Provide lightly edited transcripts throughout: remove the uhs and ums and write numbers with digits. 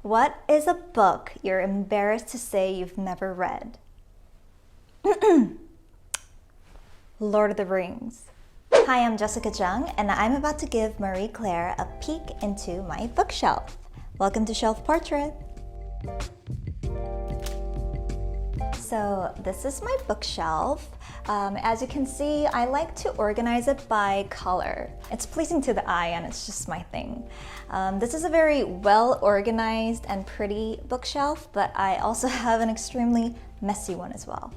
What is a book you're embarrassed to say you've never read? Lord of the Rings. Hi, I'm Jessica Jung, and I'm about to give Marie-Claire a peek into my bookshelf. Welcome to Shelf Portrait. So this is my bookshelf. As you can see, I like to organize it by color. It's pleasing to the eye and it's just my thing. This is a very well organized and pretty bookshelf, but I also have an extremely messy one as well.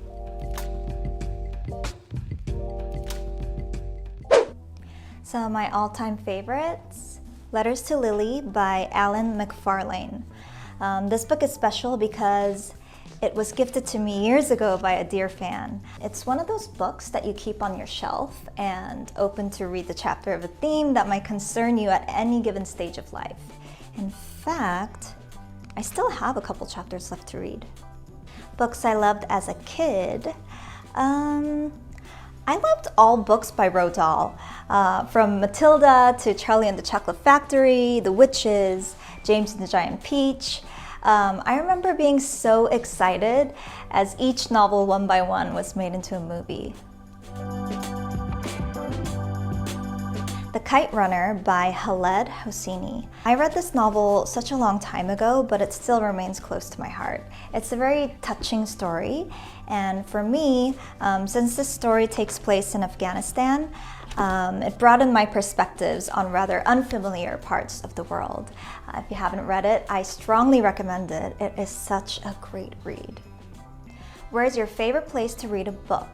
So my all-time favorites, Letters to Lily by Alan McFarlane. This book is special because it was gifted to me years ago by a dear fan. It's one of those books that you keep on your shelf and open to read the chapter of a theme that might concern you at any given stage of life. In fact, I still have a couple chapters left to read. Books I loved as a kid. I loved all books by Roald Dahl, from Matilda to Charlie and the Chocolate Factory, The Witches, James and the Giant Peach. I remember being so excited as each novel one by one was made into a movie. The Kite Runner by Khaled Hosseini. I read this novel such a long time ago, but it still remains close to my heart. It's a very touching story, and for me, since this story takes place in Afghanistan, it broadened my perspectives on rather unfamiliar parts of the world. If you haven't read it, I strongly recommend it. It is such a great read. Where's your favorite place to read a book?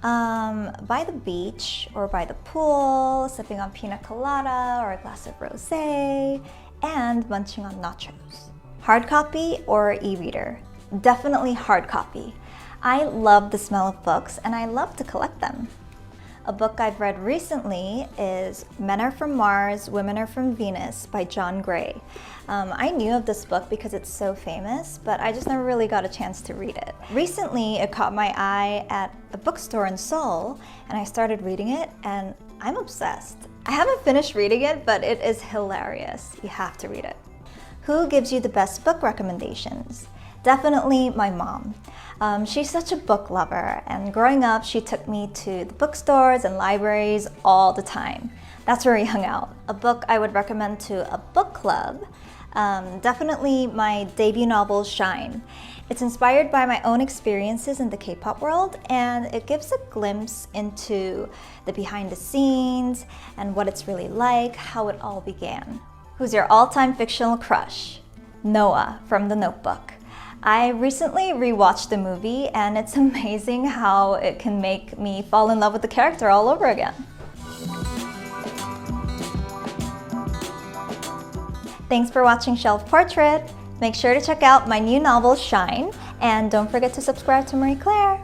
By the beach or by the pool, sipping on pina colada or a glass of rosé, and munching on nachos. Hard copy or e-reader? Definitely hard copy. I love the smell of books and I love to collect them. A book I've read recently is Men Are From Mars, Women Are From Venus by John Gray. I knew of this book because it's so famous, but I just never really got a chance to read it. Recently, it caught my eye at a bookstore in Seoul, and I started reading it, and I'm obsessed. I haven't finished reading it, but it is hilarious. You have to read it. Who gives you the best book recommendations? Definitely my mom. She's such a book lover, and growing up she took me to the bookstores and libraries all the time. That's where we hung out. A book I would recommend to a book club, definitely my debut novel, Shine. It's inspired by my own experiences in the K-pop world, and it gives a glimpse into the behind the scenes and what it's really like, how it all began. Who's your all-time fictional crush? Noah from The Notebook. I recently rewatched the movie, and it's amazing how it can make me fall in love with the character all over again. Thanks for watching Shelf Portrait. Make sure to check out my new novel, Shine, and don't forget to subscribe to Marie-Claire.